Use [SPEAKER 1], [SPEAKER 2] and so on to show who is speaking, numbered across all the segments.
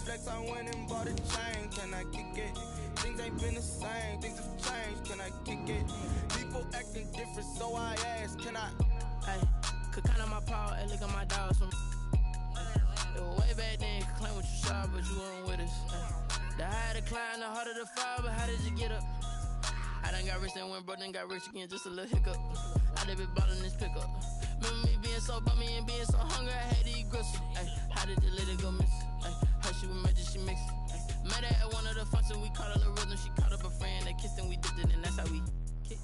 [SPEAKER 1] flex, I went and bought a chain. Can I kick it? Things ain't been the same. Things have changed. Can I kick it? People acting different, so I ask, can I?
[SPEAKER 2] Hey, could count on my power, hey, look at my dogs. It was way back then, you could claim what you saw, but you weren't with us. The higher the climb, the harder the fall, but how did you get up? I done got rich, then went broke, then got rich again, just a little hiccup. I done been ballin' this pickup. Remember me being so bummy and being so hungry, I had to eat gristle. Ay, how did you let it go miss? Ay, how she was magic, she mixed. Met her at one of the functions, we caught a little rhythm, she caught up a friend, they kissed and we dipped it, and that's how we kicked.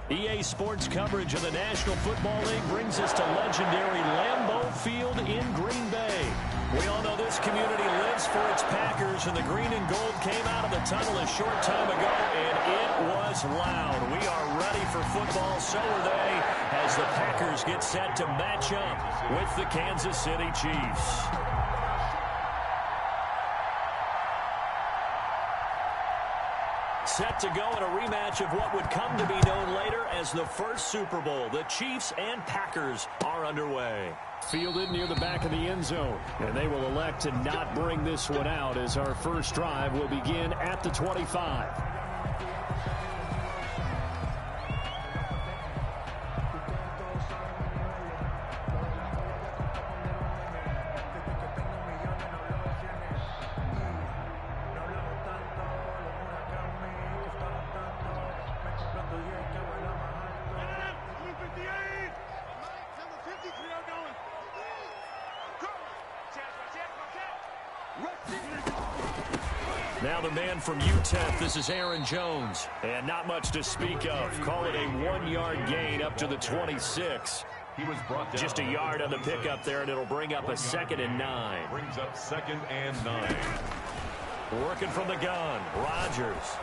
[SPEAKER 3] EA Sports coverage of the National Football League brings us to legendary Lambeau Field in Green Bay. We all know this community lives for its Packers, and the green and gold came out of the tunnel a short time ago, and it was loud. We are ready for football, so are they, as the Packers get set to match up with the Kansas City Chiefs. Set to go in a rematch of what would come to be known later as the first Super Bowl. The Chiefs and Packers are underway. Fielded near the back of the end zone, and they will elect to not bring this one out as our first drive will begin at the 25. Now the man from UTEP, this is Aaron Jones. And not much to speak of. Call it a 1-yard gain up to the 26.
[SPEAKER 4] He was brought down.
[SPEAKER 3] Just a yard on the pickup there, and it'll bring up a 2nd and 9.
[SPEAKER 4] Brings up 2nd and 9.
[SPEAKER 3] Working from the gun, Rodgers.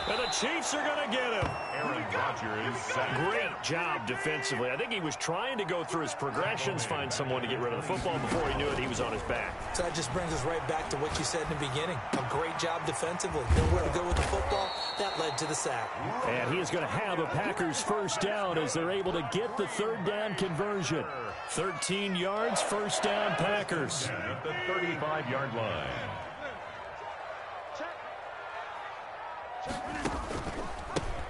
[SPEAKER 3] And the Chiefs are going to get him.
[SPEAKER 4] Aaron Rodgers sacked.
[SPEAKER 3] Great job defensively. I think he was trying to go through his progressions, find someone to get rid of the football. Before he knew it, he was on his back.
[SPEAKER 5] So that just brings us right back to what you said in the beginning. A great job defensively. Nowhere to go with the football. That led to the sack.
[SPEAKER 3] And he is going to have a Packers first down as they're able to get the 3rd down conversion. 13 yards, first down Packers.
[SPEAKER 4] At the 35-yard line.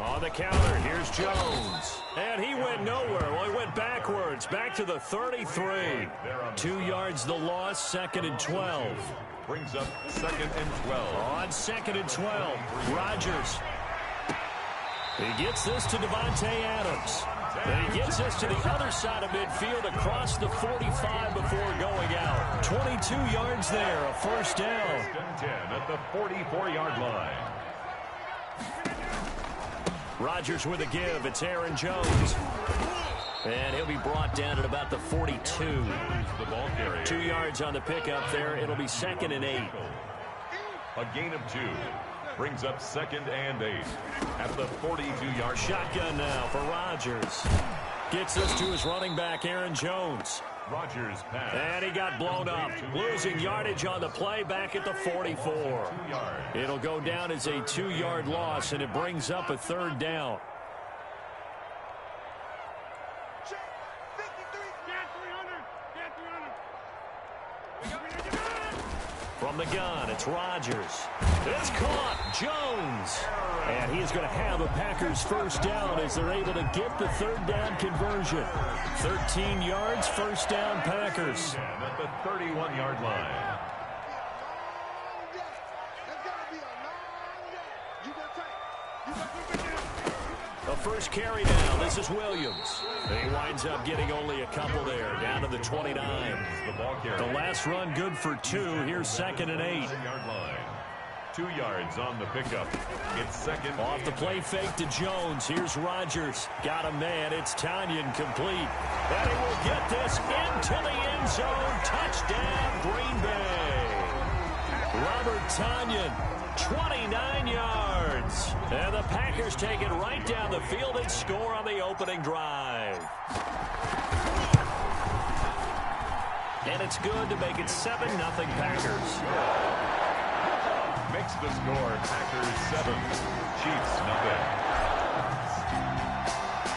[SPEAKER 3] On the counter, here's Jones. And he went nowhere. Well, he went backwards, back to the 33. 2 yards the loss, 2nd and 12.
[SPEAKER 4] Brings up 2nd and 12.
[SPEAKER 3] On 2nd and 12, Rodgers. He gets this to Devontae Adams. And he gets this to the other side of midfield across the 45 before going out. 22 yards there, a first down.
[SPEAKER 4] 10 at the 44-yard line.
[SPEAKER 3] Rodgers with a give. It's Aaron Jones. And he'll be brought down at about the 42.
[SPEAKER 4] The ball carrier.
[SPEAKER 3] 2 yards on the pickup there. It'll be 2nd and 8.
[SPEAKER 4] A gain of 2. Brings up 2nd and 8. At the 42-yard.
[SPEAKER 3] Shotgun now for Rodgers. Gets this to his running back, Aaron Jones.
[SPEAKER 4] Rodgers pass.
[SPEAKER 3] And he got blown up. Losing yardage on the play back at the 44. It'll go down as a 2-yard loss, and it brings up a 3rd down. From the gun, it's Rodgers. It's caught. Jones. And he is going to have a Packers first down as they're able to get the 3rd down conversion. 13 yards, first down Packers.
[SPEAKER 4] At the 31-yard line.
[SPEAKER 3] The first carry now. This is Williams. He winds up getting only a couple there, down to the 29. The last run good for 2. Here's 2nd and 8.
[SPEAKER 4] 7-yard line. 2 yards on the pickup. It's 2nd.
[SPEAKER 3] Off the play fake to Jones. Here's Rodgers. Got a man. It's Tanyan complete. And he will get this into the end zone. Touchdown, Green Bay. Robert Tanyan, 29 yards. And the Packers take it right down the field and score on the opening drive. And it's good to make it 7-0 Packers.
[SPEAKER 4] Makes the score Packers 7, Chiefs 0.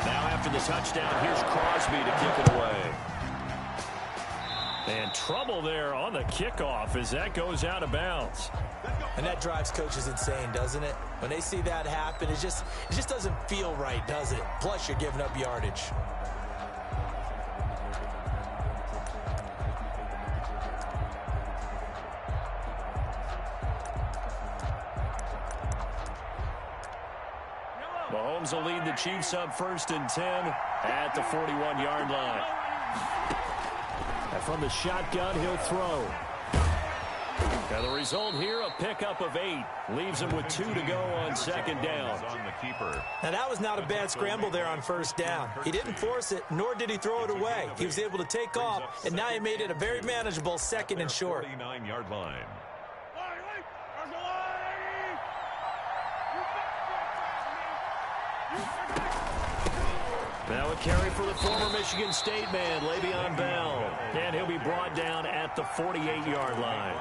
[SPEAKER 4] Now
[SPEAKER 3] after the touchdown, here's Crosby to kick it away. And trouble there on the kickoff as that goes out of bounds.
[SPEAKER 5] And that drives coaches insane, doesn't it? When they see that happen, it just doesn't feel right, does it? Plus, you're giving up yardage.
[SPEAKER 3] Mahomes will lead the Chiefs up 1st and 10 at the 41-yard line. And from the shotgun, he'll throw. And the result here, a pickup of 8. Leaves him with 2 to go on 2nd down.
[SPEAKER 5] Now, that was not a bad scramble there on 1st down. He didn't force it, nor did he throw it away. He was able to take off, and now he made it a very manageable 2nd and short.
[SPEAKER 4] 49-yard line.
[SPEAKER 3] Now a carry for the former Michigan State man, Le'Veon Bell. And he'll be brought down at the 48-yard line.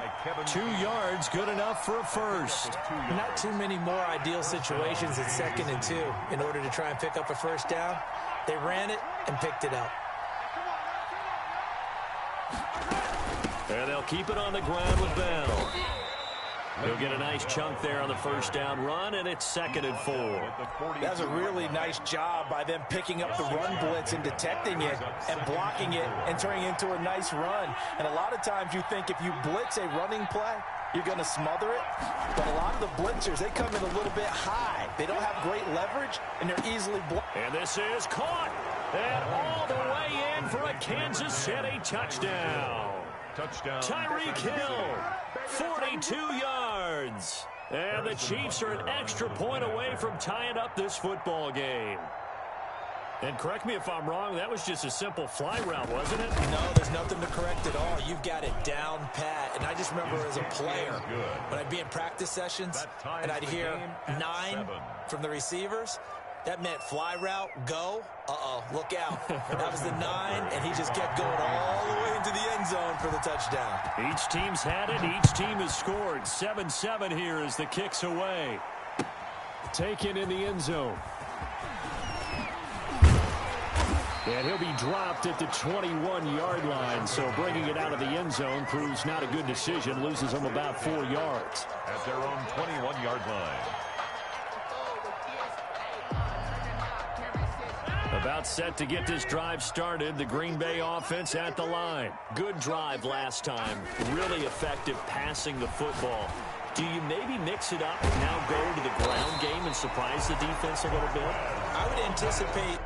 [SPEAKER 3] 2 yards, good enough for a first.
[SPEAKER 5] Not too many more ideal situations at 2nd and 2 in order to try and pick up a 1st down. They ran it and picked it up.
[SPEAKER 3] And they'll keep it on the ground with Bell. He'll get a nice chunk there on the 1st down run, and it's 2nd and 4.
[SPEAKER 5] That's a really nice job by them picking up the run blitz and detecting it and blocking it and turning it into a nice run. And a lot of times you think if you blitz a running play, you're going to smother it. But a lot of the blitzers, they come in a little bit high. They don't have great leverage, and they're easily blocked.
[SPEAKER 3] And this is caught. And all the way in for a Kansas City touchdown. Tyreek Hill, 42 yards. And the Chiefs are an extra point away from tying up this football game. And correct me if I'm wrong, that was just a simple fly route, wasn't it?
[SPEAKER 5] No, there's nothing to correct at all. You've got it down pat. And I just remember as a player, when I'd be in practice sessions and I'd hear 9 from the receivers, that meant fly route, go. Uh-oh, look out. That was the 9, and he just kept going all the way into the end zone for the touchdown.
[SPEAKER 3] Each team's had it. Each team has scored. 7-7 here as the kick's away. Taken in the end zone. And he'll be dropped at the 21-yard line, so bringing it out of the end zone proves not a good decision. Loses them about 4 yards.
[SPEAKER 4] At their own 21-yard line.
[SPEAKER 3] About set to get this drive started. The Green Bay offense at the line. Good drive last time. Really effective passing the football. Do you maybe mix it up and now go to the ground game and surprise the defense a little bit?
[SPEAKER 5] I would anticipate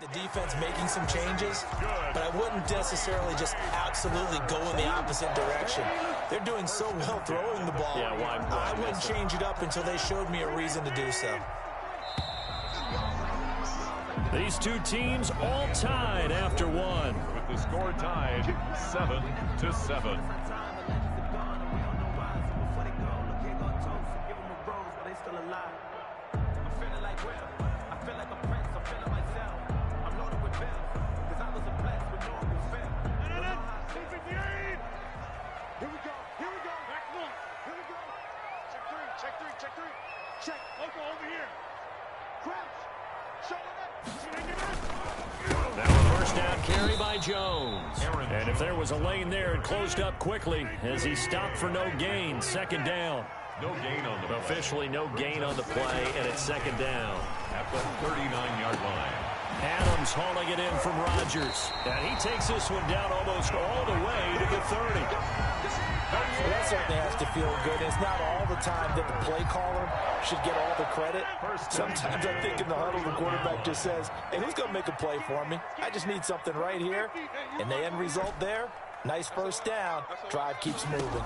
[SPEAKER 5] the defense making some changes, but I wouldn't necessarily just absolutely go in the opposite direction. They're doing so well throwing the ball.
[SPEAKER 3] Yeah, why
[SPEAKER 5] I wouldn't change it up until they showed me a reason to do so.
[SPEAKER 3] These two teams all tied after one.
[SPEAKER 4] With the score tied 7-7.
[SPEAKER 3] Now a first down carry by Jones. And if there was a lane there, it closed up quickly as he stopped for no gain. Second down.
[SPEAKER 4] No gain on the play.
[SPEAKER 3] Officially no gain on the play, and it's second down.
[SPEAKER 4] At the 39-yard line.
[SPEAKER 3] Adams hauling it in from Rodgers. And he takes this one down almost all the way to the 30.
[SPEAKER 5] Well, that certainly has to feel good. It's not all the time that the play caller should get all the credit. Sometimes I think in the huddle, the quarterback just says, hey, who's going to make a play for me? I just need something right here. And the end result there, nice first down. Drive keeps moving.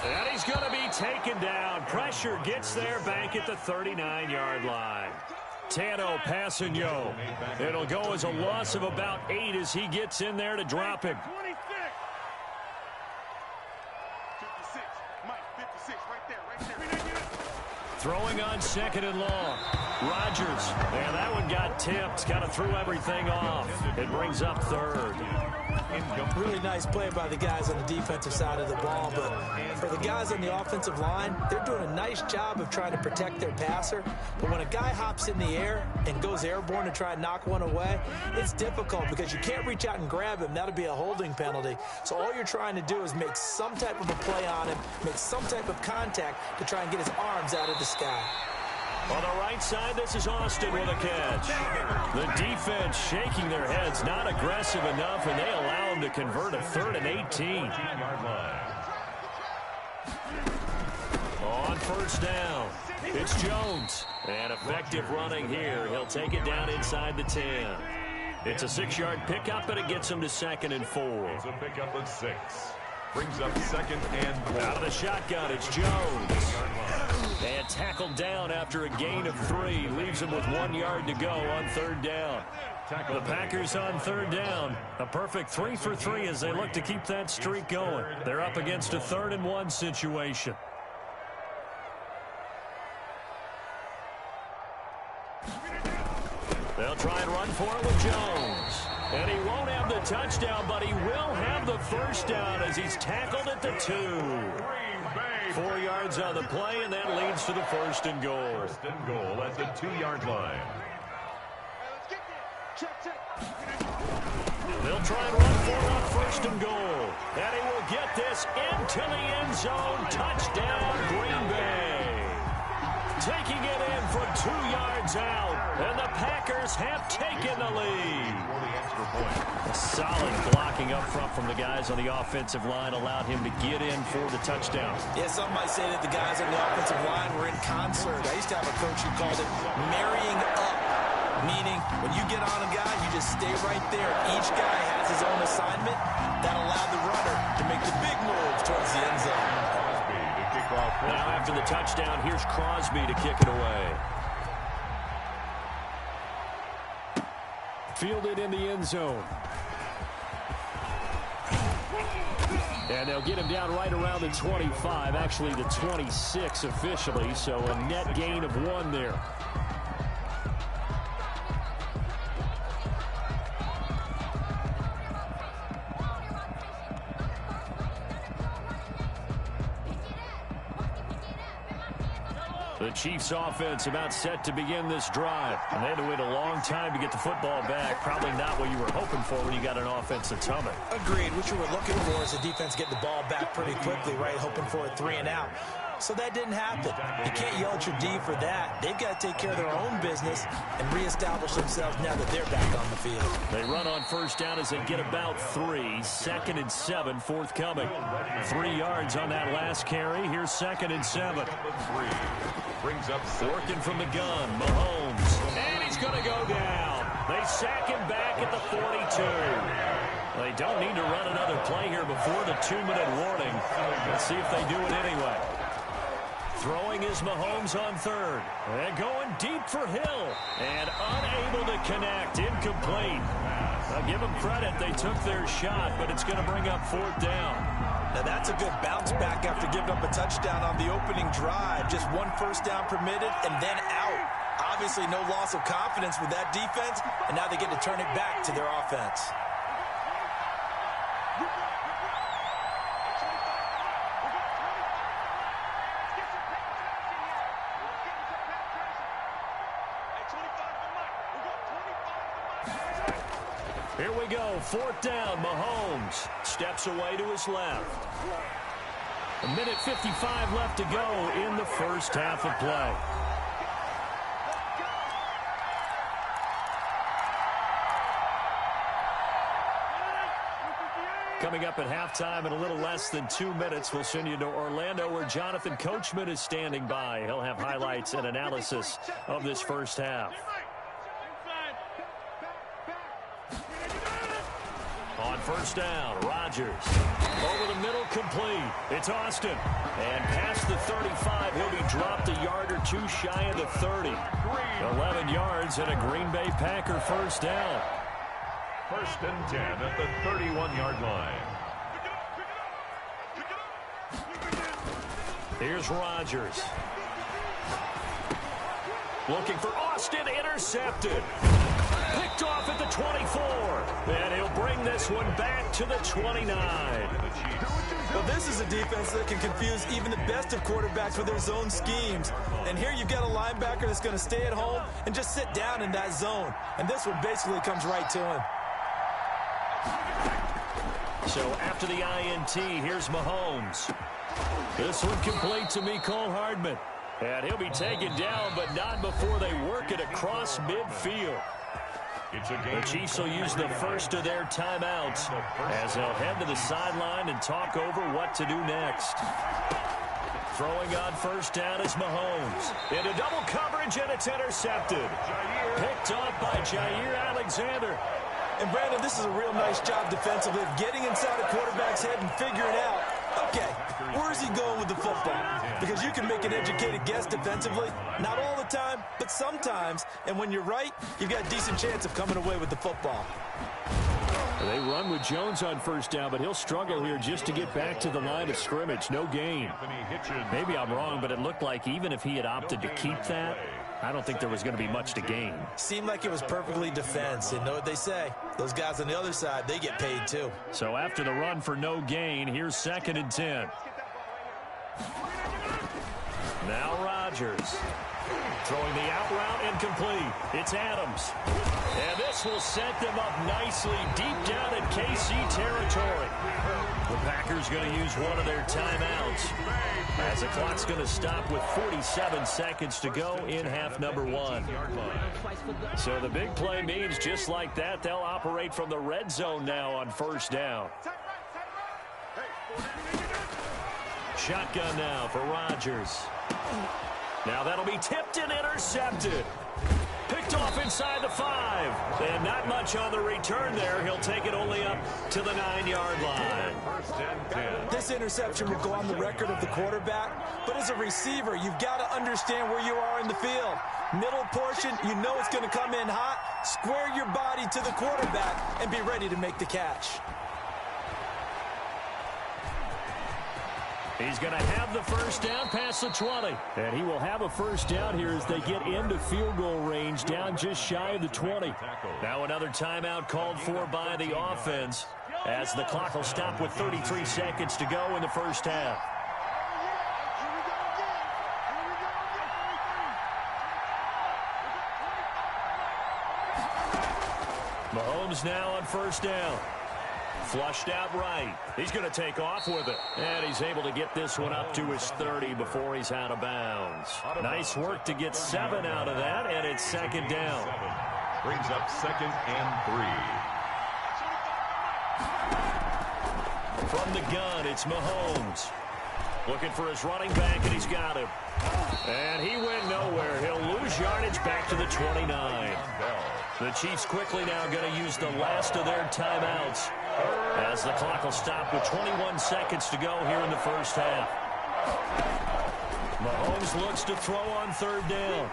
[SPEAKER 3] And he's going to be taken down. Pressure gets there back at the 39-yard line. Tano passing Yo. It'll go as a loss of about 8 as he gets in there to drop him.
[SPEAKER 6] 56. Mike, 56, right there.
[SPEAKER 3] Throwing on second and long. Rodgers. And that one got tipped. Kind of threw everything off. It brings up third.
[SPEAKER 5] Really nice play by the guys on the defensive side of the ball, but for the guys on the offensive line, they're doing a nice job of trying to protect their passer. But when a guy hops in the air and goes airborne to try and knock one away, it's difficult because you can't reach out and grab him. That'll be a holding penalty. So all you're trying to do is make some type of a play on him, make some type of contact to try and get his arms out of the sky.
[SPEAKER 3] On the right side, this is Austin with a catch. The defense shaking their heads, not aggressive enough, and they allow him to convert a 3rd and 18. On first down, it's Jones. And effective running here. He'll take it down inside the 10. It's a 6-yard pickup, and it gets him to 2nd and 4.
[SPEAKER 4] It's a pickup of 6. Brings up 2nd and 4.
[SPEAKER 3] Out of the shotgun, it's Jones. And tackled down after a gain of 3. Leaves him with 1 yard to go on 3rd down. The Packers on 3rd down. A perfect 3 for 3 as they look to keep that streak going. They're up against a 3rd and 1 situation. They'll try and run for it with Jones. And he won't have the touchdown, but he will have the first down as he's tackled at the 2. 4 yards on the play, and that leads to the 1st and goal.
[SPEAKER 4] 1st and goal at the 2-yard line.
[SPEAKER 3] They'll try and run for it on 1st and goal. And he will get this into the end zone. Touchdown, Green Bay. Taking it in from 2 yards out. And the Packers have taken the lead. A solid blocking up front from the guys on the offensive line allowed him to get in for the touchdown.
[SPEAKER 5] Yeah, some might say that the guys on the offensive line were in concert. I used to have a coach who called it marrying up, meaning when you get on a guy, you just stay right there. Each guy has his own assignment. That allowed the runner to make the big move towards the end zone.
[SPEAKER 4] Crosby to kick off.
[SPEAKER 3] Now after the touchdown, here's Crosby to kick it away. Fielded in the end zone. And they'll get him down right around the 25, actually the 26 officially, so a net gain of 1 there. The Chiefs offense about set to begin this drive. And they had to wait a long time to get the football back. Probably not what you were hoping for when you got an offensive tumbler.
[SPEAKER 5] Agreed. What you were looking for is the defense getting the ball back pretty quickly, right? Hoping for a 3 and out. So that didn't happen. You can't yell at your D for that. They've got to take care of their own business and reestablish themselves now that they're back on the field.
[SPEAKER 3] They run on first down as they get about 3. 2nd and 7 forthcoming. 3 yards on that last carry. Here's 2nd and 7.
[SPEAKER 4] Brings up
[SPEAKER 3] working from the gun. Mahomes. sack him back at the 42. They don't need to run another play here before the 2-minute warning. Let's see if they do it anyway. Throwing is Mahomes on third. And going deep for Hill. And unable to connect. Incomplete. I'll give them credit. They took their shot, but it's going to bring up 4th down.
[SPEAKER 5] Now that's a good bounce back after giving up a touchdown on the opening drive. Just 1 first down permitted and then out. Obviously no loss of confidence with that defense, and now they get to turn it back to their offense.
[SPEAKER 3] Here we go, 4th down. Mahomes steps away to his left. 1:55 left to go in the first half of play. Coming up at halftime in a little less than 2 minutes, we'll send you to Orlando where Jonathan Coachman is standing by. He'll have highlights and analysis of this first half. On first down, Rodgers. Over the middle, complete. It's Austin. And past the 35, he'll be dropped a yard or two shy of the 30. 11 yards and a Green Bay Packer first down.
[SPEAKER 4] 1st and 10 at the 31-yard line.
[SPEAKER 3] Here's Rodgers. Looking for Austin, intercepted. Picked off at the 24. And he'll bring this one back to the 29.
[SPEAKER 5] Well, this is a defense that can confuse even the best of quarterbacks with their zone schemes. And here you've got a linebacker that's going to stay at home and just sit down in that zone. And this one basically comes right to him.
[SPEAKER 3] So after the INT, here's Mahomes. This one complete to Mecole Hardman. And he'll be taken down, but not before they work it across midfield. The Chiefs will use the first of their timeouts as they'll head to the sideline and talk over what to do next. Throwing on first down is Mahomes. Into double coverage, and it's intercepted. Picked off by Jair Alexander.
[SPEAKER 5] And, Brandon, this is a real nice job defensively of getting inside a quarterback's head and figuring out, okay, where's he going with the football? Because you can make an educated guess defensively, not all the time, but sometimes. And when you're right, you've got a decent chance of coming away with the football.
[SPEAKER 3] They run with Jones on first down, but he'll struggle here just to get back to the line of scrimmage. No gain. Maybe I'm wrong, but it looked like even if he had opted to keep that, I don't think there was going to be much to gain.
[SPEAKER 5] Seemed like it was perfectly defense. And know what they say? Those guys on the other side, they get paid too.
[SPEAKER 3] So after the run for no gain, here's 2nd and 10. Now Rodgers. Throwing the out route incomplete. It's Adams. And this will set them up nicely deep down in KC territory. The Packers going to use one of their timeouts as the clock's going to stop with 47 seconds to go in half number 1. So the big play means just like that, they'll operate from the red zone now on first down. Shotgun now for Rodgers. Now that'll be tipped and intercepted. Picked off inside the 5. And not much on the return there. He'll take it only up to the 9-yard line.
[SPEAKER 5] This interception will go on the record of the quarterback. But as a receiver, you've got to understand where you are in the field. Middle portion, you know it's going to come in hot. Square your body to the quarterback and be ready to make the catch.
[SPEAKER 3] He's going to have the first down past the 20. And he will have a first down here as they get into field goal range down just shy of the 20. Now another timeout called for by the offense as the clock will stop with 33 seconds to go in the first half. Mahomes now on first down. Flushed out right. He's going to take off with it. And he's able to get this one up to his 30 before he's out of bounds. Nice work to get 7 out of that, and it's 2nd down.
[SPEAKER 4] Brings up 2nd and 3.
[SPEAKER 3] From the gun, it's Mahomes. Looking for his running back, and he's got him. And he went nowhere. He'll lose yardage back to the 29. The Chiefs quickly now going to use the last of their timeouts as the clock will stop with 21 seconds to go here in the first half. Mahomes looks to throw on third down.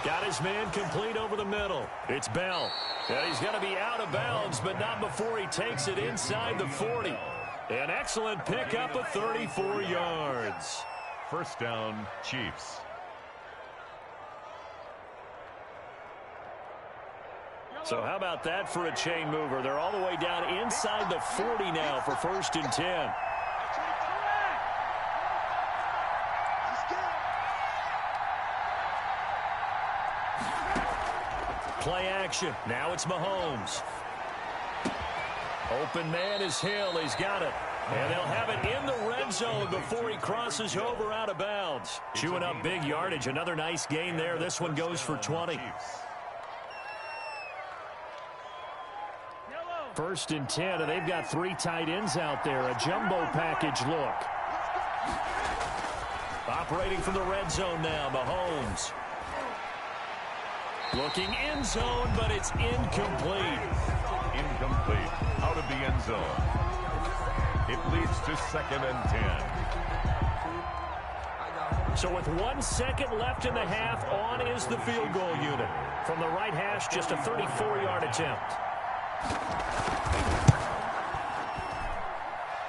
[SPEAKER 3] Got his man complete over the middle. It's Bell. And he's going to be out of bounds, but not before he takes it inside the 40. An excellent pickup of 34 yards.
[SPEAKER 4] First down, Chiefs.
[SPEAKER 3] So how about that for a chain mover? They're all the way down inside the 40 now for 1st and 10. Play action. Now it's Mahomes. Open man is Hill. He's got it. And they'll have it in the red zone before he crosses over out of bounds. Chewing up big yardage. Another nice gain there. This one goes for 20. 1st and 10, and they've got 3 tight ends out there. A jumbo package look. Operating from the red zone now, Mahomes. Looking end zone, but it's incomplete.
[SPEAKER 4] Incomplete. Out of the end zone. It leads to 2nd and 10.
[SPEAKER 3] So with 1 second left in the half, on is the field goal unit. From the right hash, just a 34-yard attempt.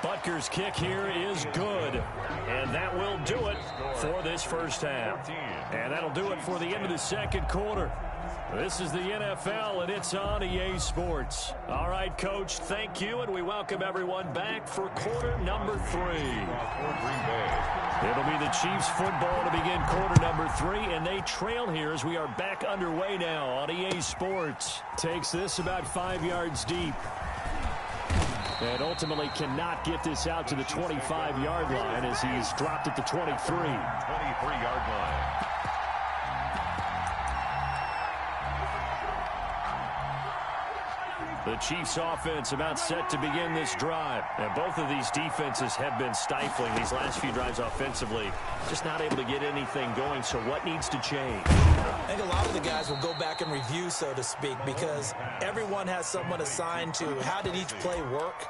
[SPEAKER 3] Butker's kick here is good. And that will do it for this first half. And that'll do it for the end of the second quarter. This is the NFL, and it's on EA Sports. All right, Coach, thank you, and we welcome everyone back for quarter number 3. It'll be the Chiefs football to begin quarter number 3, and they trail here as we are back underway now on EA Sports. Takes this about 5 yards deep. And ultimately cannot get this out to the 25-yard line as he's dropped at the 23.
[SPEAKER 4] 23-yard line.
[SPEAKER 3] The Chiefs offense about set to begin this drive. And both of these defenses have been stifling these last few drives offensively. Just not able to get anything going, so what needs to change?
[SPEAKER 5] I think a lot of the guys will go back and review, so to speak, because everyone has someone assigned to how did each play work.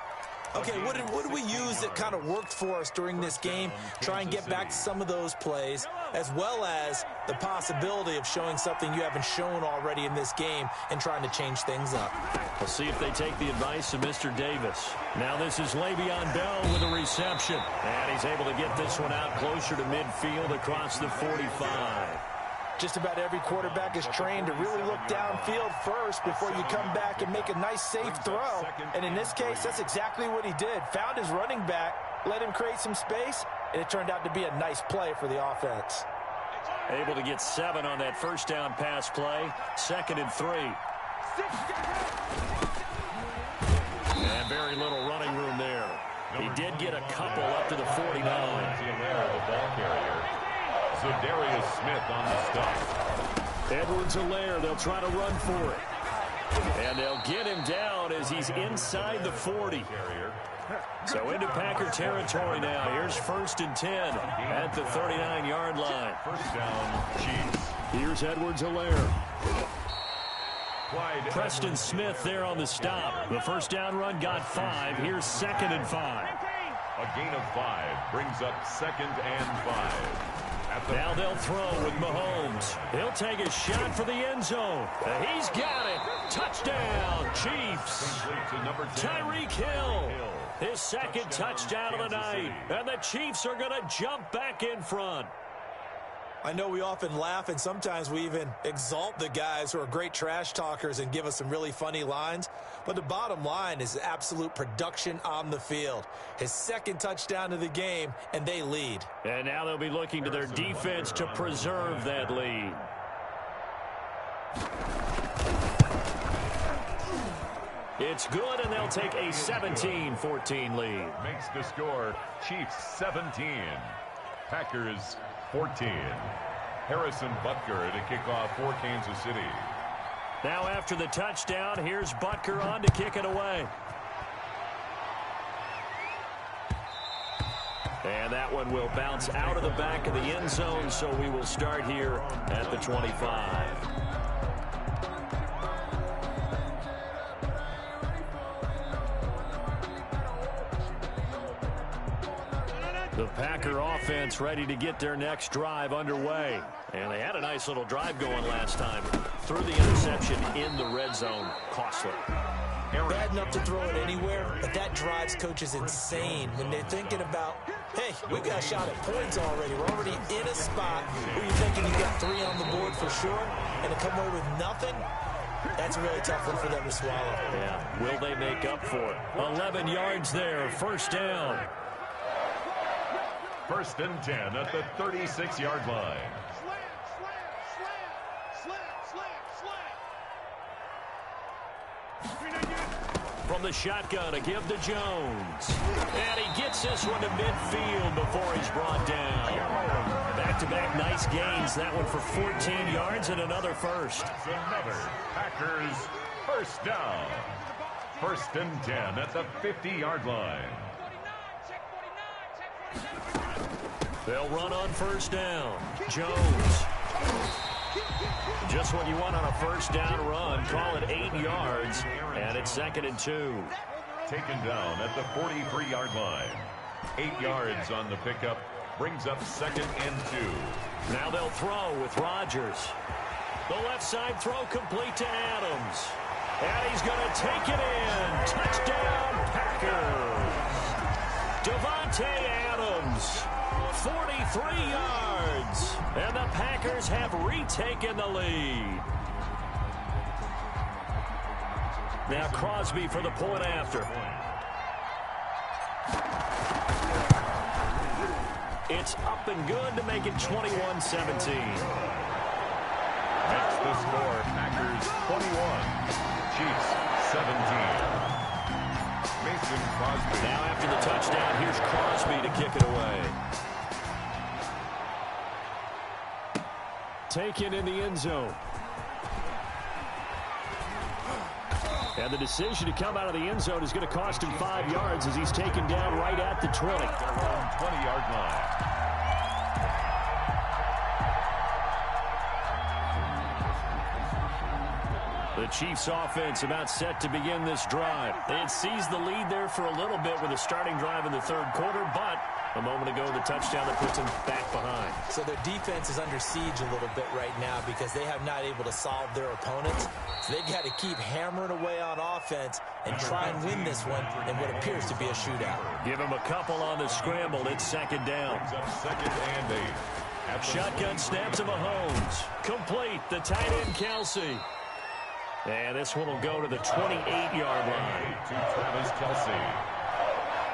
[SPEAKER 5] Okay, what did we use that kind of worked for us during this game? Try and get back to some of those plays, as well as the possibility of showing something you haven't shown already in this game and trying to change things up.
[SPEAKER 3] We'll see if they take the advice of Mr. Davis. Now this is Le'Veon Bell with a reception. And he's able to get this one out closer to midfield across the 45.
[SPEAKER 5] Just about every quarterback is trained to really look downfield first before you come back and make a nice, safe throw. And in this case, that's exactly what he did. Found his running back, let him create some space, and it turned out to be a nice play for the offense.
[SPEAKER 3] Able to get 7 on that first down pass play. 2nd and 3. And very little running room there. He did get a couple up to the 49.
[SPEAKER 4] The ball carrier. So Darius Smith on the stop.
[SPEAKER 3] Edwards-Helaire, they'll try to run for it. And they'll get him down as he's inside the 40. So into Packer territory now. Here's 1st and 10 at the 39-yard line.
[SPEAKER 4] First down, Chiefs.
[SPEAKER 3] Here's Edwards-Helaire. Preston Smith there on the stop. The first down run got 5. Here's 2nd and 5.
[SPEAKER 4] A gain of 5 brings up 2nd and 5.
[SPEAKER 3] Now they'll throw with Mahomes. He'll take a shot for the end zone. He's got it. Touchdown, Chiefs. Tyreek Hill. His 2nd touchdown of the night. And the Chiefs are going to jump back in front.
[SPEAKER 5] I know we often laugh, and sometimes we even exalt the guys who are great trash talkers and give us some really funny lines. But the bottom line is absolute production on the field. His 2nd touchdown of the game, and they lead.
[SPEAKER 3] And now they'll be looking to their defense to preserve that lead. It's good, and they'll take a 17-14 lead.
[SPEAKER 4] Makes the score Chiefs 17. Packers 14. Harrison Butker to kick off for Kansas City.
[SPEAKER 3] Now after the touchdown, here's Butker on to kick it away. And that one will bounce out of the back of the end zone, so we will start here at the 25. The Packer offense ready to get their next drive underway. And they had a nice little drive going last time. Threw the interception in the red zone. Costly.
[SPEAKER 5] Bad enough to throw it anywhere, but that drives coaches insane when they're thinking about, hey, we've got a shot at points already. We're already in a spot where you're thinking you've got 3 on the board for sure, and to come away with nothing, that's a really tough one for them to swallow.
[SPEAKER 3] Yeah, will they make up for it? 11 yards there, first down.
[SPEAKER 4] First and 10 at the 36-yard line.
[SPEAKER 3] From the shotgun, a give to Jones. And he gets this one to midfield before he's brought down. Back-to-back nice gains. That one for 14 yards and another first.
[SPEAKER 4] That's another Packers first down. First and 10 at the 50-yard line.
[SPEAKER 3] They'll run on first down. Jones. Just what you want on a first down run. Call it 8 yards, and it's 2nd and 2.
[SPEAKER 4] Taken down at the 43-yard line. 8 yards on the pickup. Brings up 2nd and 2.
[SPEAKER 3] Now they'll throw with Rodgers. The left side throw complete to Adams. And he's going to take it in. Touchdown, Packers. Devontae Adams. 43 yards. And the Packers have retaken the lead. Now Crosby for the point after. It's up and good to make it 21-17.
[SPEAKER 4] That's the score. Packers 21. Chiefs 17. Mason Crosby.
[SPEAKER 3] Now after the touchdown, here's Crosby to kick it away. Taken in the end zone. And the decision to come out of the end zone is going to cost him 5 yards as he's taken down right at the 20.
[SPEAKER 4] Their own 20-yard line.
[SPEAKER 3] The Chiefs offense about set to begin this drive. They had seized the lead there for a little bit with a starting drive in the third quarter, but a moment ago the touchdown that puts them back behind.
[SPEAKER 5] So their defense is under siege a little bit right now because they have not able to solve their opponents. So they've got to keep hammering away on offense and try and win this one in what appears to be a shootout.
[SPEAKER 3] Give them a couple on the scramble. It's 2nd down.
[SPEAKER 4] Brings up 2nd and 8.
[SPEAKER 3] Shotgun snap to Mahomes. Complete. The tight end, Kelsey. And this one will go to the 28-yard line.
[SPEAKER 4] To Travis Kelsey.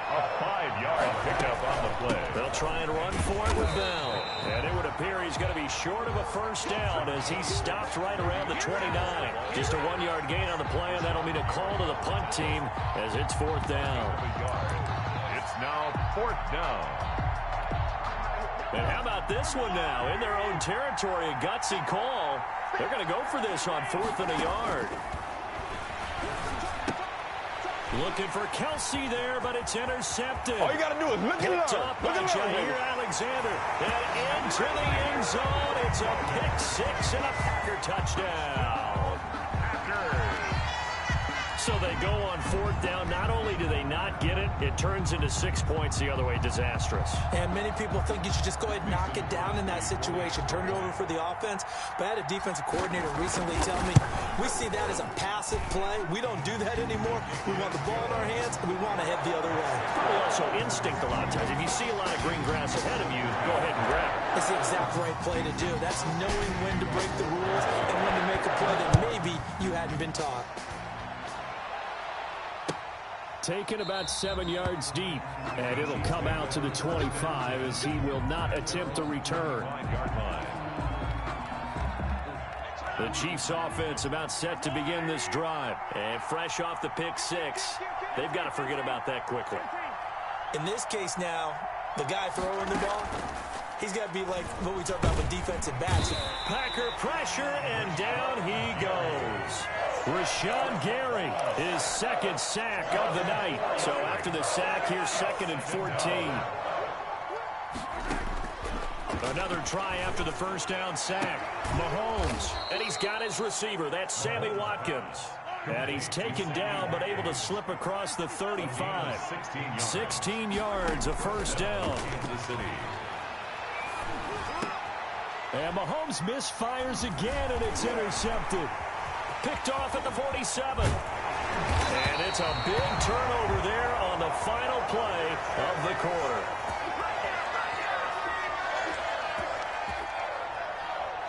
[SPEAKER 4] A 5-yard pickup on the play.
[SPEAKER 3] They'll try and run for it with Bell. And it would appear he's going to be short of a first down as he stopped right around the 29. Just a 1-yard gain on the play, and that'll mean a call to the punt team as it's 4th down.
[SPEAKER 4] It's now 4th down.
[SPEAKER 3] And how about this one now? In their own territory, a gutsy call. They're going to go for this on 4th and a yard. Looking for Kelsey there, but it's intercepted.
[SPEAKER 6] All you got to do is look at
[SPEAKER 3] Picked
[SPEAKER 6] it
[SPEAKER 3] up by Jair Alexander. And into the end zone. It's a pick 6 and a Packer touchdown. So they go on 4th down. Not only do they not get it, it turns into 6 points the other way. Disastrous.
[SPEAKER 5] And many people think you should just go ahead and knock it down in that situation. Turn it over for the offense. But I had a defensive coordinator recently tell me, we see that as a passive play. We don't do that anymore. We want the ball in our hands, and we want to head the other way.
[SPEAKER 3] Probably also instinct a lot of times. If you see a lot of green grass ahead of you, go ahead and grab it.
[SPEAKER 5] It's the exact right play to do. That's knowing when to break the rules and when to make a play that maybe you hadn't been taught.
[SPEAKER 3] Taken about 7 yards deep, and it'll come out to the 25 as he will not attempt to return. The Chiefs offense about set to begin this drive, and fresh off the pick 6, they've got to forget about that quickly.
[SPEAKER 5] In this case now, the guy throwing the ball, he's got to be like what we talk about with defensive backs.
[SPEAKER 3] Packer pressure, and down he goes. Rashawn Gary, his 2nd sack of the night. So after the sack, here's 2nd and 14. Another try after the first down sack. Mahomes, and he's got his receiver. That's Sammy Watkins. And he's taken down but able to slip across the 35. 16 yards, a first down. And Mahomes misfires again, and it's intercepted. Picked off at the 47. And it's a big turnover there on the final play of the quarter.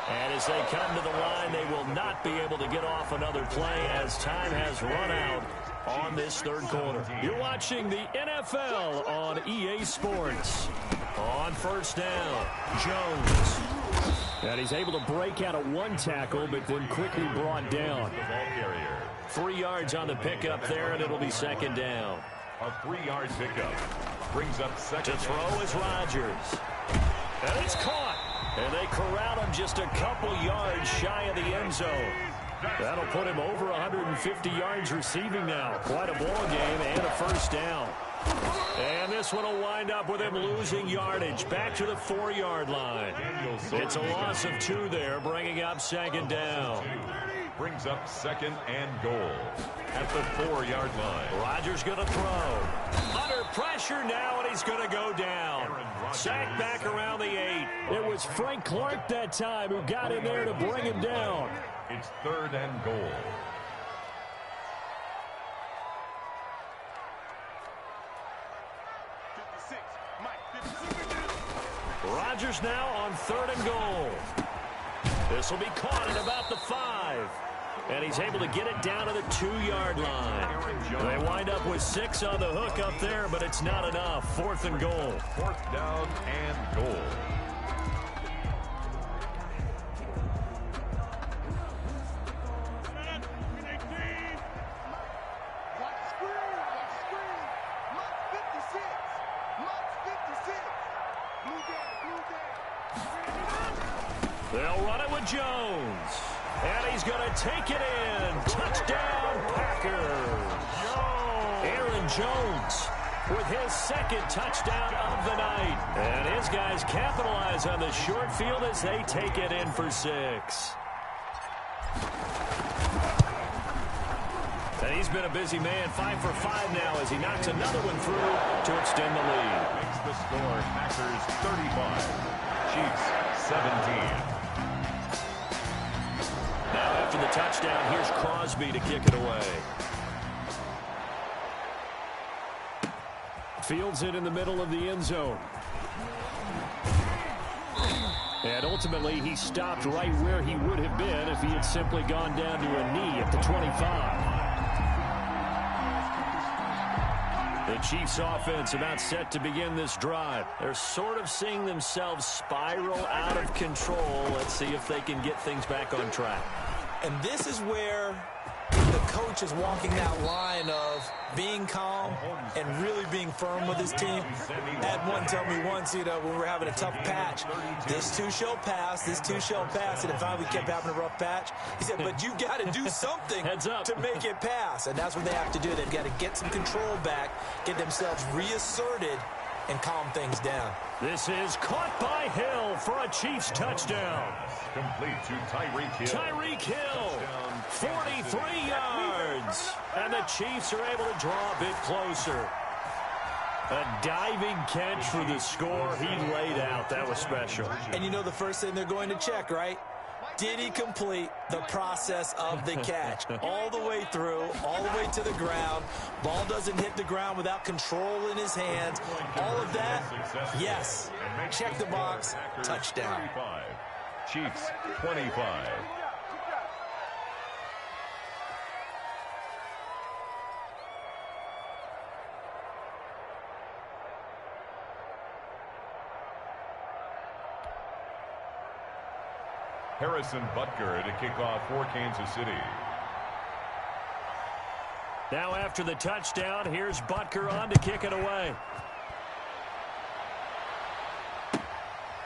[SPEAKER 3] And as they come to the line, they will not be able to get off another play as time has run out on this third quarter. You're watching the NFL on EA Sports. On first down, Jones. And he's able to break out of one tackle, but then quickly brought down. 3 yards on the pickup there, and it'll be second down.
[SPEAKER 4] A 3-yard pickup brings up second.
[SPEAKER 3] To throw is Rodgers. And it's caught. And they corral him just a couple yards shy of the end zone. That'll put him over 150 yards receiving now. Quite a ball game and a first down. And this one will wind up with him losing yardage back to the 4-yard line. It's a loss of 2 there, bringing up second down.
[SPEAKER 4] Brings up second and goal at the 4-yard line.
[SPEAKER 3] Rodgers going to throw. Under pressure now, and he's going to go down. Sacked back around the 8. It was Frank Clark that time who got in there to bring him down.
[SPEAKER 4] It's third and goal.
[SPEAKER 3] Rodgers now on third and goal. This will be caught at about the 5. And he's able to get it down to the 2-yard line. They wind up with 6 on the hook up there, but it's not enough. Fourth and goal.
[SPEAKER 4] Fourth down and goal.
[SPEAKER 3] They'll run it with Jones. And he's going to take it in. Touchdown, Packers. Aaron Jones with his second touchdown of the night. And his guys capitalize on the short field as they take it in for 6. And he's been a busy man, 5 for 5 now as he knocks another one through to extend the lead.
[SPEAKER 4] Makes the score Packers 35, Chiefs 17.
[SPEAKER 3] Now after the touchdown, here's Crosby to kick it away. Fields it in the middle of the end zone. And ultimately, he stopped right where he would have been if he had simply gone down to a knee at the 25. The Chiefs offense about set to begin this drive. They're sort of seeing themselves spiral out of control. Let's see if they can get things back on track.
[SPEAKER 5] And this is where the coach is walking that line of being calm and really being firm with his team. I had one tell me once, when we were having a tough patch, this too shall pass, this too shall pass. And if we kept having a rough patch, he said, but you got to do something to make it pass. And that's what they have to do. They've got to get some control back, get themselves reasserted, and calm things down.
[SPEAKER 3] This is caught by Hill for a Chiefs touchdown.
[SPEAKER 4] Complete to Tyreek Hill.
[SPEAKER 3] Tyreek Hill, 43 yards. And the Chiefs are able to draw a bit closer. A diving catch for the score. He laid out. That was special.
[SPEAKER 5] And you know the first thing they're going to check, right? Did he complete the process of the catch? All the way through, all the way to the ground. Ball doesn't hit the ground without control in his hands. All of that, yes. Check the box, touchdown.
[SPEAKER 4] Chiefs 25. Harrison Butker to kick off for Kansas City.
[SPEAKER 3] Now after the touchdown, here's Butker on to kick it away.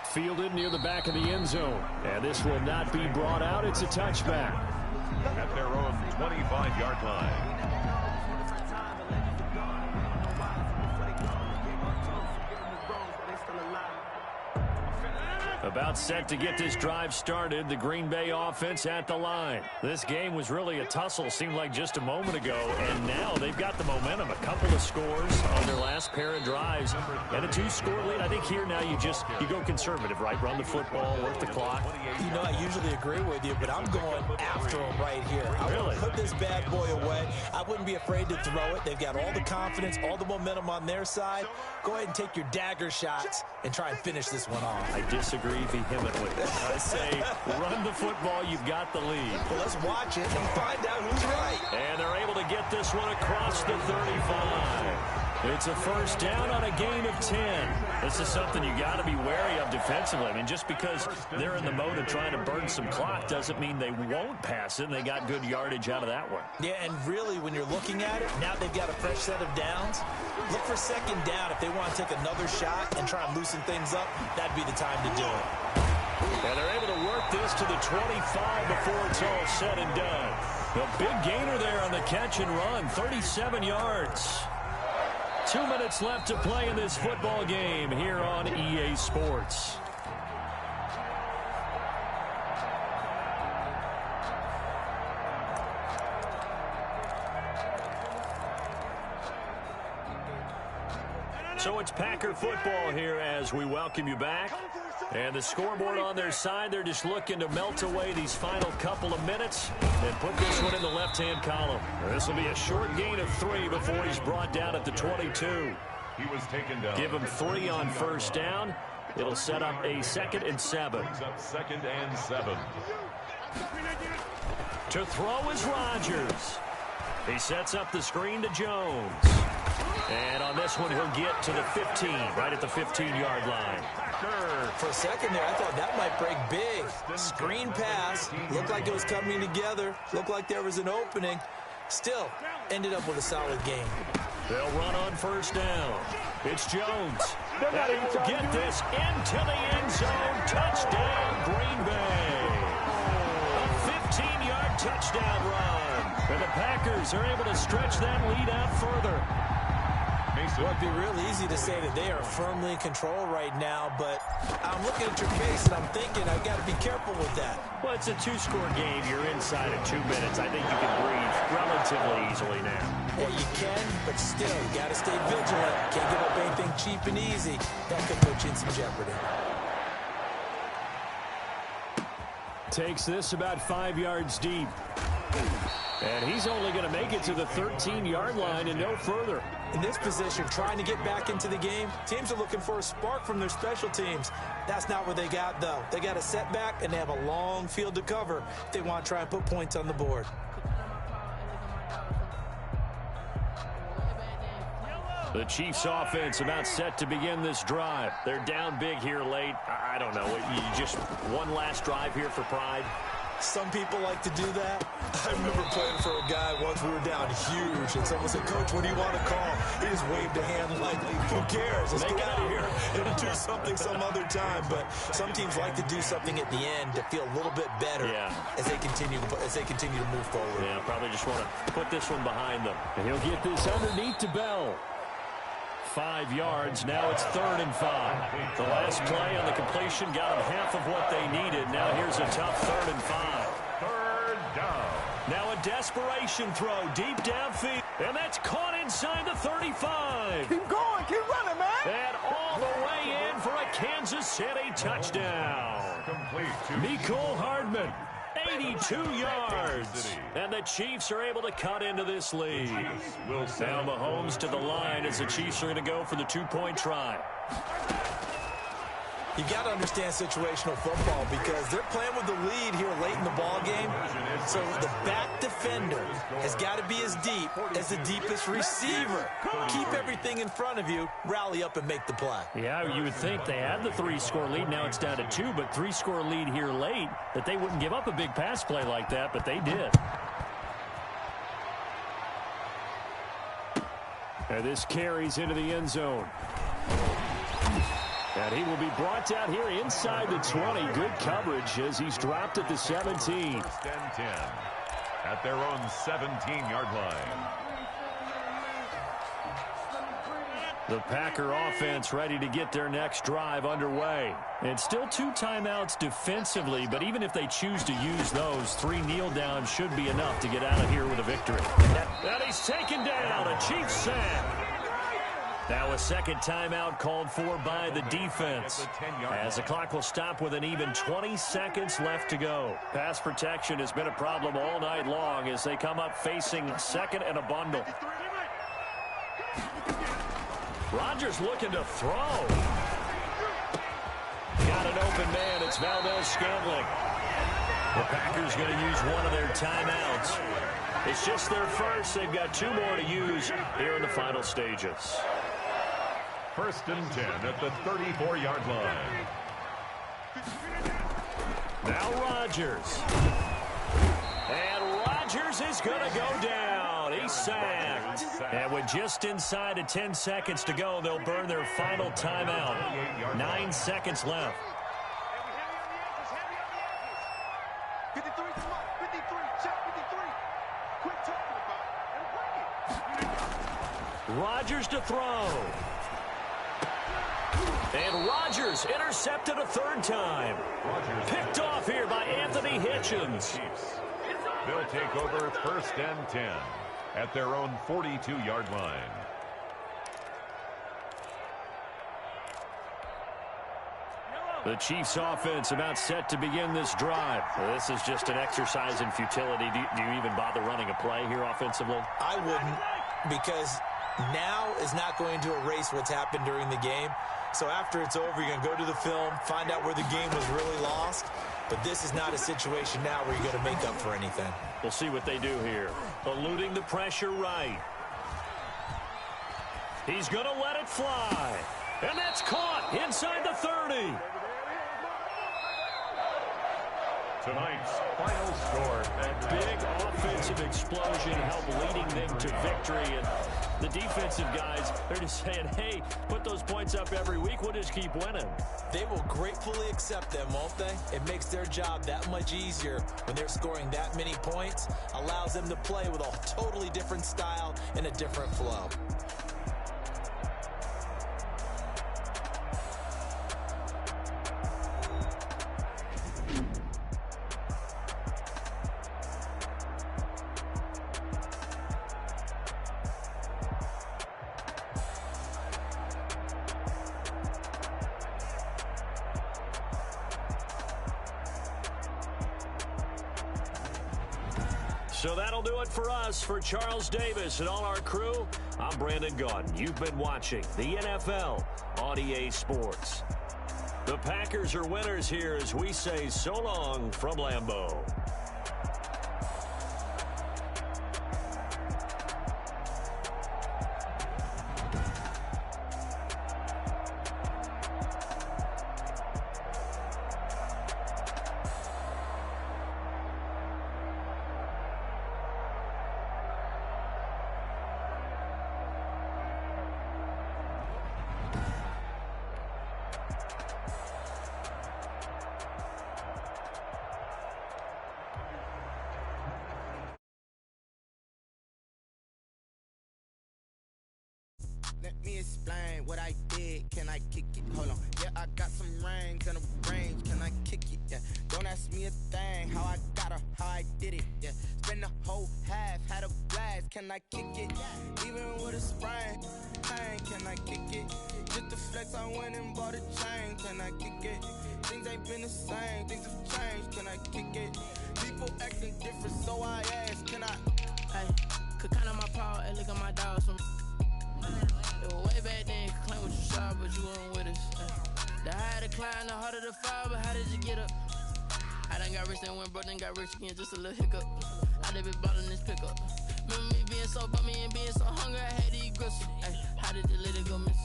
[SPEAKER 3] Fielded near the back of the end zone. And this will not be brought out. It's a touchback.
[SPEAKER 4] At their own 25-yard line.
[SPEAKER 3] About set to get this drive started, the Green Bay offense at the line. This game was really a tussle, seemed like just a moment ago, and now they've got the momentum. A couple of scores on their last pair of drives, and a 2-score lead. I think here now you go conservative, right? Run the football, work the clock.
[SPEAKER 5] You know, I usually agree with you, but I'm going after them right here. I want to put this bad boy away. I wouldn't be afraid to throw it. They've got all the confidence, all the momentum on their side. Go ahead and take your dagger shots and try and finish this one off.
[SPEAKER 3] I disagree vehemently. I say run the football. You've got the lead.
[SPEAKER 5] Well, let's watch it and find out who's right.
[SPEAKER 3] And they're able to get this one across the 35. It's a first down on a gain of 10. This is something you got to be wary of defensively. I mean, just because they're in the mode of trying to burn some clock doesn't mean they won't pass it, and they got good yardage out of that one.
[SPEAKER 5] Yeah, and really, when you're looking at it, now they've got a fresh set of downs. Look for second down. If they want to take another shot and try and loosen things up, that'd be the time to do it.
[SPEAKER 3] And they're able to work this to the 25 before it's all said and done. A big gainer there on the catch and run, 37 yards. 2 minutes left to play in this football game here on EA Sports. So it's Packer football here as we welcome you back. And the scoreboard on their side, they're just looking to melt away these final couple of minutes and put this one in the left-hand column. This will be a short gain of 3 before he's brought down at the 22.
[SPEAKER 4] He was taken down.
[SPEAKER 3] Give him 3 on first down. It'll set up a 2nd and 7.
[SPEAKER 4] Brings up 2nd and 7.
[SPEAKER 3] To throw is Rodgers. He sets up the screen to Jones. And on this one, he'll get to the 15, right at the 15-yard line.
[SPEAKER 5] For a second there, I thought that might break big. Screen pass. Looked like it was coming together. Looked like there was an opening. Still, ended up with a solid game.
[SPEAKER 3] They'll run on first down. It's Jones. And he will get this into the end zone. Touchdown, Green Bay. A 15-yard touchdown run. And the Packers are able to stretch that lead out further.
[SPEAKER 5] Well, it'd be real easy to say that they are firmly in control right now, but I'm looking at your face and I'm thinking I've got to be careful with that.
[SPEAKER 3] Well, it's a 2-score game. You're inside of 2 minutes. I think you can breathe relatively easily now.
[SPEAKER 5] Yeah, you can, but still, you got to stay vigilant. Can't give up anything cheap and easy. That could put you in some jeopardy.
[SPEAKER 3] Takes this about 5 yards deep. And he's only going to make it to the 13-yard line and no further.
[SPEAKER 5] In this position, trying to get back into the game, teams are looking for a spark from their special teams. That's not what they got, though. They got a setback, and they have a long field to cover if they want to try and put points on the board.
[SPEAKER 3] The Chiefs offense about set to begin this drive. They're down big here late. I don't know. You just one last drive here for pride.
[SPEAKER 5] Some people like to do that. I remember playing for a guy once. We were down huge, and someone said, "Coach, what do you want to call?" He just waved a hand like, "Who cares? Let's get out of here and do something some other time." But some teams like to do something at the end to feel a little bit better as they continue to move forward.
[SPEAKER 3] Yeah, probably just want to put this one behind them. And he'll get this underneath to Bell. 5 yards. Now it's 3rd and 5. The last play on the completion got them half of what they needed. Now here's a tough 3rd and 5.
[SPEAKER 4] 3rd down.
[SPEAKER 3] Now a desperation throw deep downfield. And that's caught inside the 35.
[SPEAKER 6] Keep going. Keep running, man.
[SPEAKER 3] And all the way in for a Kansas City touchdown.
[SPEAKER 4] Complete to
[SPEAKER 3] Mecole Hardman. 82 yards. And the Chiefs are able to cut into this lead. Now Mahomes to the line as the Chiefs are going to go for the 2-point try.
[SPEAKER 5] You got to understand situational football because they're playing with the lead here late in the ball game. So the back defender has got to be as deep as the deepest receiver. Keep everything in front of you, rally up and make the play.
[SPEAKER 3] Yeah, you would think they had the 3-score lead. Now it's down to 2, but 3-score lead here late that they wouldn't give up a big pass play like that, but they did. And this carries into the end zone. And he will be brought down here inside the 20. Good coverage as he's dropped at the 17.
[SPEAKER 4] 1st and 10 at their own 17-yard line.
[SPEAKER 3] The Packer offense ready to get their next drive underway. And still 2 timeouts defensively, but even if they choose to use those, 3 kneel downs should be enough to get out of here with a victory. And he's taken down, a Chiefs sack. Now a second timeout called for by the defense, as the clock will stop with an even 20 seconds left to go. Pass protection has been a problem all night long as they come up facing second and a bundle. Rodgers looking to throw. Got an open man. It's Valdez-Scantling. The Packers going to use one of their timeouts. It's just their first. They've got 2 more to use here in the final stages.
[SPEAKER 4] 1st and 10 at the 34-yard line.
[SPEAKER 3] Now Rodgers. And Rodgers is going to go down. He's sacked. And with just inside of 10 seconds to go, they'll burn their final timeout. 9 seconds left.
[SPEAKER 6] 53, come on, 53, check 53. Quit talking about it and bring it.
[SPEAKER 3] Rodgers to throw. And Rodgers intercepted a 3rd time. Picked off here by Anthony Hitchens.
[SPEAKER 4] They'll take over 1st and 10 at their own 42-yard line.
[SPEAKER 3] The Chiefs offense about set to begin this drive. This is just an exercise in futility. Do you even bother running a play here offensively?
[SPEAKER 5] I wouldn't, because now is not going to erase what's happened during the game. So after it's over, you're going to go to the film, find out where the game was really lost. But this is not a situation now where you're going to make up for anything.
[SPEAKER 3] We'll see what they do here. Eluding the pressure right. He's going to let it fly. And that's caught inside the 30.
[SPEAKER 4] Tonight's final score.
[SPEAKER 3] Big offensive explosion helped leading them to victory. And the defensive guys, they're just saying, hey, put those points up every week. We'll just keep winning.
[SPEAKER 5] They will gratefully accept them, won't they? It makes their job that much easier when they're scoring that many points. Allows them to play with a totally different style and a different flow.
[SPEAKER 3] So that'll do it for us. For Charles Davis and all our crew, I'm Brandon Gaudin. You've been watching the NFL on EA Sports. The Packers are winners here as we say so long from Lambeau.
[SPEAKER 1] Let me explain what I did. Can I kick it? Hold on. Yeah, I got some rings and a range. Can I kick it? Yeah. Don't ask me a thing. How I got her, how I did it. Yeah. Spend the whole half, had a blast. Can I kick it? Even with a sprain. Can I kick it? Just the flex, I went and bought a chain. Can I kick it? Things ain't been the same. Things have changed. Can I kick it? People acting different, so I ask. Can I?
[SPEAKER 2] Hey, could count on my power and look at my dogs from. Way back then, you could claim what you saw, but you weren't with us. The higher the climb, the harder the fall, but how did you get up? I done got rich and went broke, then got rich again, just a little hiccup. I done been ballin' this pickup. Remember me being so bummy and being so hungry, I had to eat gristle. How did the lady go miss?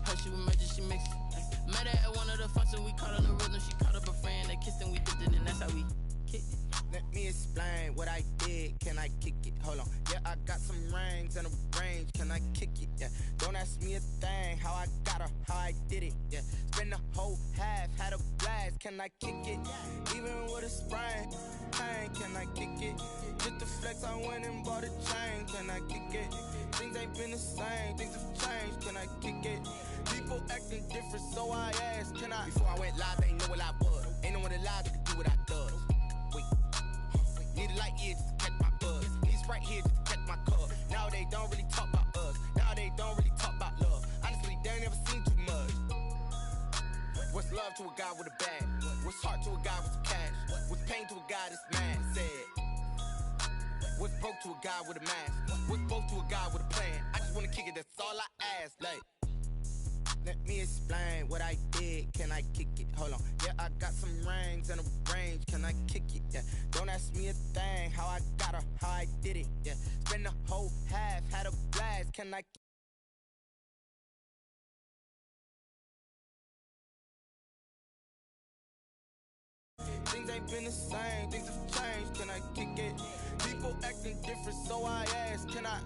[SPEAKER 2] How she was magic, she mixed it. Met her at one of the functions, we caught on the rhythm, she caught up a friend, they kissed and we dipped it, and that's how we kicked it.
[SPEAKER 1] Let me explain what I did. Can I kick it? Hold on. Yeah, I got some rings and a range. Can I kick it? Yeah. Don't ask me a thing. How I got her, how I did it. Yeah. Spend the whole half, had a blast. Can I kick it? Even with a sprain. Can I kick it? Just the flex, I went went and bought a chain, can I kick it? Things ain't been the same, things have changed, can I kick it? People acting different, so I asked, can I? Before I went live, they knew what I was. Ain't no one alive that could do what I does. Wait, need a light here just to catch my buzz. Need Sprite here just to catch my cup. Now they don't really talk about us. Now they don't really talk about love. Honestly, they ain't never seen too much. What's love to a guy with a bag? What's heart to a guy with some cash? What's pain to a guy that's mad? Said. What's broke to a guy with a mask? What's both to a guy with a plan? I just wanna kick it, that's all I ask. Like, let me explain what I did. Can I kick it? Hold on. Yeah, I got some rings and a range. Can I kick it? Yeah. Don't ask me a thing. How I got her, how I did it. Yeah. Spend the whole half, had a blast. Can I? Things ain't been the same. Things have changed. Can I kick it? People acting different, so I ask. Can I?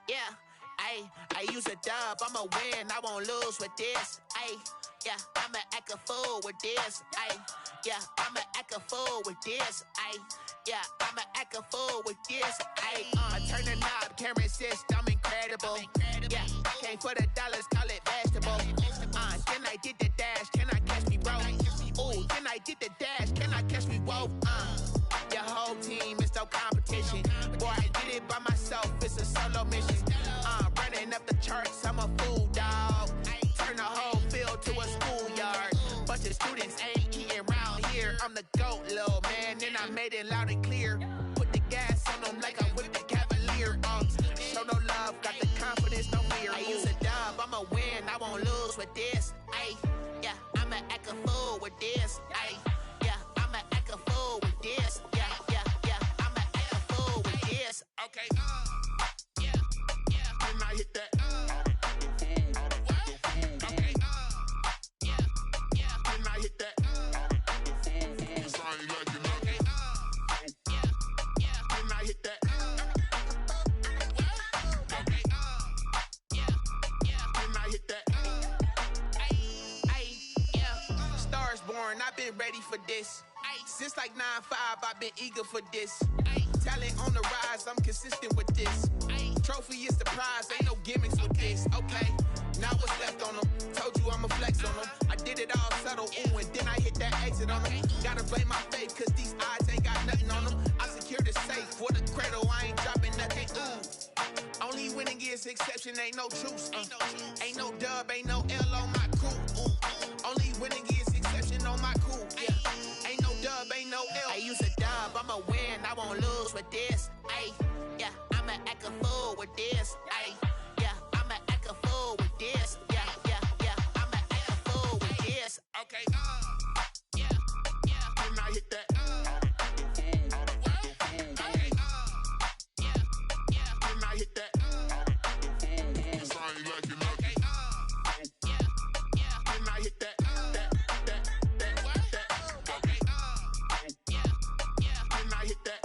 [SPEAKER 7] Yeah, I use a dub, I'ma win, I won't lose with this. Yeah, I'ma act a fool with this. Yeah, I'ma act a fool with this. Yeah, I'ma act a fool with this. I turn the knob, camera assist, I'm incredible. Yeah, came for the dollars, call it vegetable. Then I did the dash, can I catch me, bro? Ooh, then I did the dash, can I catch me, whoa? Your whole team is no competition. Boy, I did it by myself, it's a solo mission. Running up the charts, I'm a fool, dog. Turn the whole field to a schoolyard. Bunch of students ain't eating round here. I'm the GOAT, little man, and I made it loud and clear. Put the gas on them like I whipped the Cavalier. Show no love, got the confidence, no fear. I use a dub, I'ma win, I won't lose with this. Yeah, I'ma act a fool with this. Yeah, I'ma act a fool with this. Yeah, I'ma act a fool with this. Okay. Yeah. Can I hit that? Okay. Yeah. Can I hit that? Cause I ain't like it. Okay. Yeah. Can I hit that? Okay. Yeah. Can I hit that? Yeah. Stars born, I've been ready for this. Since like 9-5, I've been eager for this. Talent on the rise, I'm consistent with this. Trophy is the prize, ain't no gimmicks with this. Okay, now what's left on them? Told you I'ma flex on them. I did it all subtle, ooh, and then I hit that exit on them. Gotta blame my faith, cause these odds ain't got nothing on them. I secured the safe for the cradle, I ain't dropping nothing, ooh. Only winning is exception, ain't no truce. Ain't no dub, ain't no L on my crew, ooh. Only winning is exception on my crew, yeah. Ain't no dub, ain't no L. I use a dub, I'ma win, I won't lose with this. Yeah, I'ma act a fool with this. Yeah, I'ma act a fool with this. Yeah, I'ma act a fool with this. Okay. Yeah. Can I hit that? Okay. Yeah. Can I hit that? Cause I ain't like it. Okay. Yeah. Can I hit that? Okay. Yeah. Can I hit that?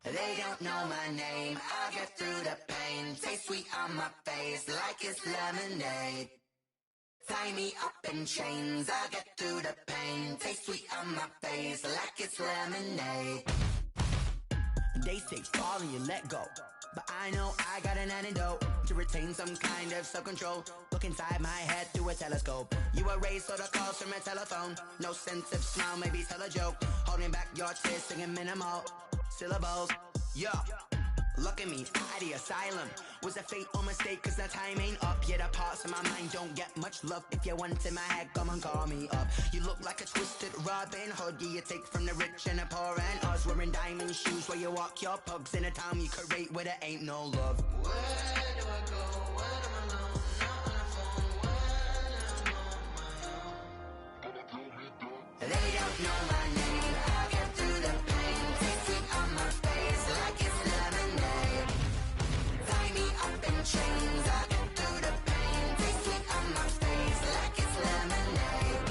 [SPEAKER 8] They don't know my name, I'll get through the pain. Taste sweet on my face like it's lemonade. Tie me up in chains, I'll get through the pain. Taste sweet on my face like it's lemonade.
[SPEAKER 9] They say fall and you let go, but I know I got an antidote to retain some kind of self-control. Look inside my head through a telescope. You erase all the calls from a telephone. No sense of smile, maybe tell a joke. Holding back your tears, singing minimal syllables. Yeah, Look at me, out the asylum. Was a fate or mistake, cause the time ain't up. Yeah, the parts of my mind don't get much love. If you want in my head, come and call me up. You look like a twisted Robin Hood. Yeah, you take from the rich and the poor and us. Wearing diamond shoes where you walk your pugs. In a town you could rate where there ain't no love. Where do I go when I'm alone? Not on the phone when I'm on my own. They don't know my name. I'll get through the pain. Taste sweet on my face like it's lemonade. Tie me up in chains. I'll get through the pain. Taste sweet on my face like it's lemonade.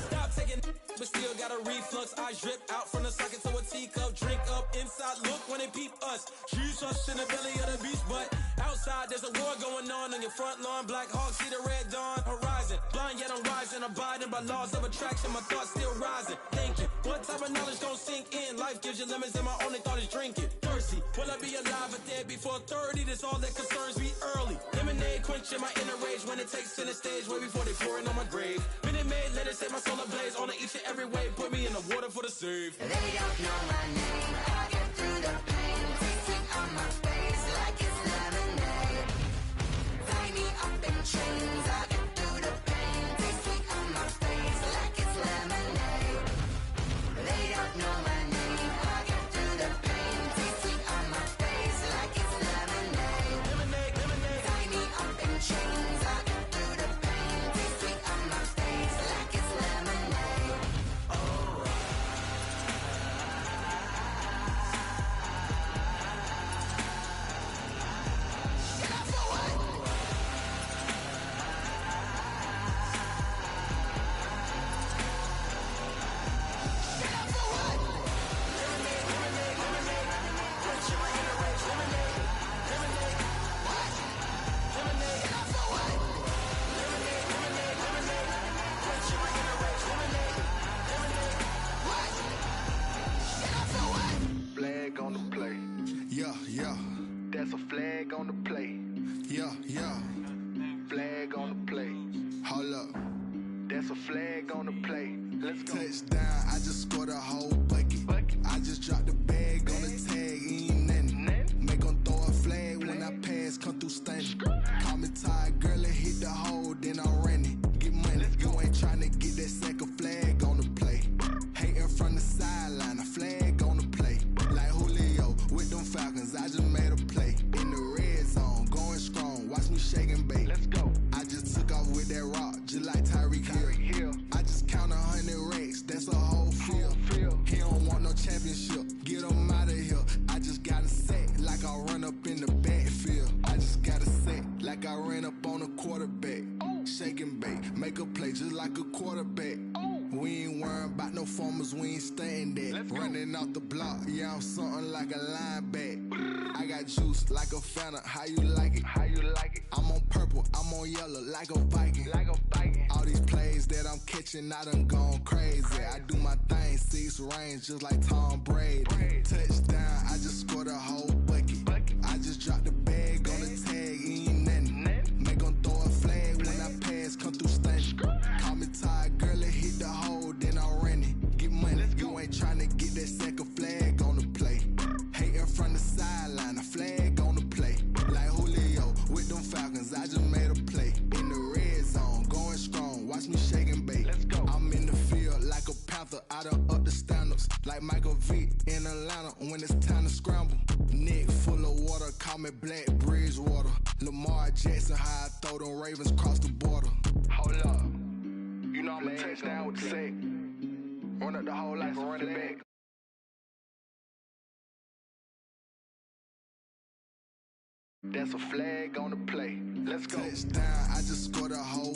[SPEAKER 10] Stop taking, but still got a reflux. I drip out from the socket to a teacup. Drink up inside. Look when they peep us. Shoes us in the belly of the beach, but outside there's a war going on your front lawn. Black Hawk see the red dawn horizon. Blind yet I'm rising, abiding by laws of attraction. My thoughts still rising. Thinking, what type of knowledge don't sink in? Life gives you lemons and my only thought is drinking. Thirsty, will I be alive or dead before 30? That's all that concerns me early. Lemonade quenching my inner rage when it takes center stage way before they pour it on my grave. Minute Maid, let it set my soul ablaze on each and every way. Put me in the water for the save.
[SPEAKER 9] They don't know my name. I'll get through the pain. Taste sweet on my face like it's lemonade. Tie me up in chains. I'll get through the pain. Taste sweet on my face like it's lemonade. They don't know my name. I'll get through the pain. Taste sweet on my face like it's lemonade.
[SPEAKER 10] Lemonade, lemonade.
[SPEAKER 9] Tie me up in chains. I'll get through the pain. Taste sweet on my face like it's lemonade. Get up for what? Get up for what?
[SPEAKER 10] Lemonade, lemonade, lemonade. Quenching my inner rage. Lemonade, lemonade.
[SPEAKER 9] What?
[SPEAKER 10] Lemonade,
[SPEAKER 9] Get up for what?
[SPEAKER 10] lemonade, lemonade, lemonade. Quenching my inner rage. Lemonade, lemonade.
[SPEAKER 9] What? Get up for what?
[SPEAKER 11] Flag on the play.
[SPEAKER 12] Yeah, yeah,
[SPEAKER 11] That's a flag on the play.
[SPEAKER 12] yeah, yeah.
[SPEAKER 11] Flag on the play.
[SPEAKER 12] Hold up.
[SPEAKER 11] That's a flag on the play. Let's go.
[SPEAKER 12] Touchdown, I just scored a whole bucket. I just dropped the bag on the tag, ain't nothing. Make 'em throw a flag when I pass, come through stunning. Call me tired, girl, and hit the hole, then I'm running. Get money, you ain't tryna get that second flag on the play. Hating from the sideline, a flag on the play. Like Julio with them Falcons, I just made a play. In the red zone, going strong, watch me shake and bake.
[SPEAKER 11] Let's go.
[SPEAKER 12] I just took off with that rock, just like Tyreek Hill. I just count 100 racks, that's a whole field. He don't want no championship, get him out of here. I just got a set, like I run up in the backfield. I just got a set, like I ran up on a quarterback. Shake and bake, make a play just like a quarterback. We ain't worrying about no formers, we ain't staying there. Running off the block, yeah, I'm something like a lineback. I got juice like a Fanta, how you like it?
[SPEAKER 11] How you like it?
[SPEAKER 12] I'm on purple, I'm on yellow, like a Viking.
[SPEAKER 11] Like a Viking.
[SPEAKER 12] All these plays that I'm catching, I done gone crazy. I do my thing, 6 range, just like Tom Brady. Touchdown, I just scored a whole bucket. I just dropped the bag on the tag, ain't nothing. Make 'em throw a flag when I pass, come through stunning. Call me tired, girl, and hit the hole, then I'm running. Get money, you ain't tryna get that second flag on the play. Hating from the sideline, a flag on the play. Like Julio with them Falcons, I just made a play. In the red zone, going strong, watch me shake and bake.
[SPEAKER 11] Let's go.
[SPEAKER 12] I'm in the field like a panther, I done up the standards. Like Michael Vick in Atlanta when it's time to scramble. Neck full of water, call me Black Bridgewater. Lamar Jackson, how I throw them Ravens cross the border.
[SPEAKER 11] Hold up. You know I'm a touchdown with the sack. Run up the whole like a running back. That's a flag on the play. Let's go.
[SPEAKER 12] Touchdown, I just scored a whole